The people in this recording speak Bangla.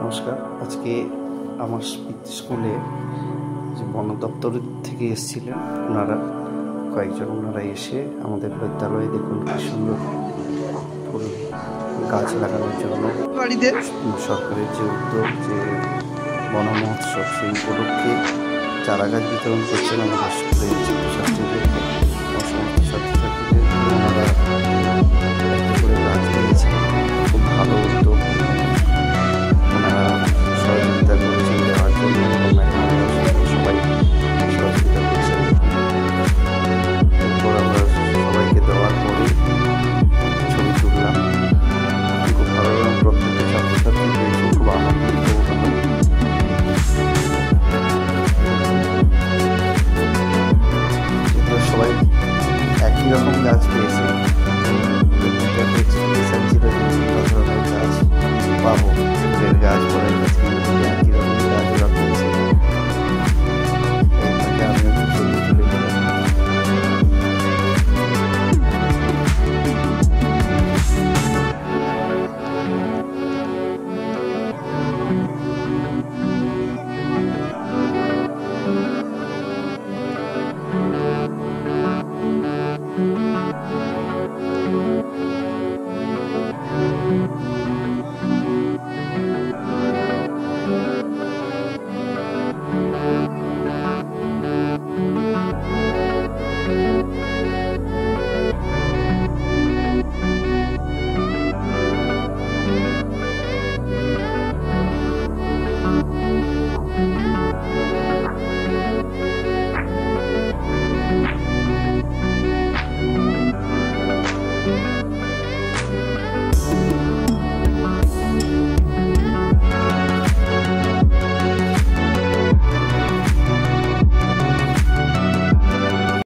নমস্কার। আজকে আমার স্কুলে যে বন দপ্তর থেকে এসেছিলেন ওনারা এসে আমাদের বিদ্যালয়ে দেখুন কি সুন্দর ফুল গাছ লাগানোর জন্য সরকারের যে উদ্যোগ, যে বন মহোৎসব, সেই উপলক্ষে চারা গাছ বিতরণ করছেন আমাদের স্কুলের ছাত্রছাত্রীদেরকে। সমস্ত ছাত্রছাত্রীদের ওনারা একটা করে গাছ দিয়েছে, খুব ভালো উদ্যোগ। ওনারা সহযোগিতা করছেন দেওয়ার জন্য, সবাই সহযোগিতা করছেন। এরপর আমরা সবাইকে দেওয়ার পরে ছবি তুললাম, খুব ভালো লাগলো। প্রত্যেকটা ছাত্রছাত্রীদের খুব আনন্দিত হলাম। সবাই একই রকম গাছ পেয়েছে, ছিল বিভিন্ন ধরনের গাছ পাবো, ফুলের গাছ, ফলের গাছ।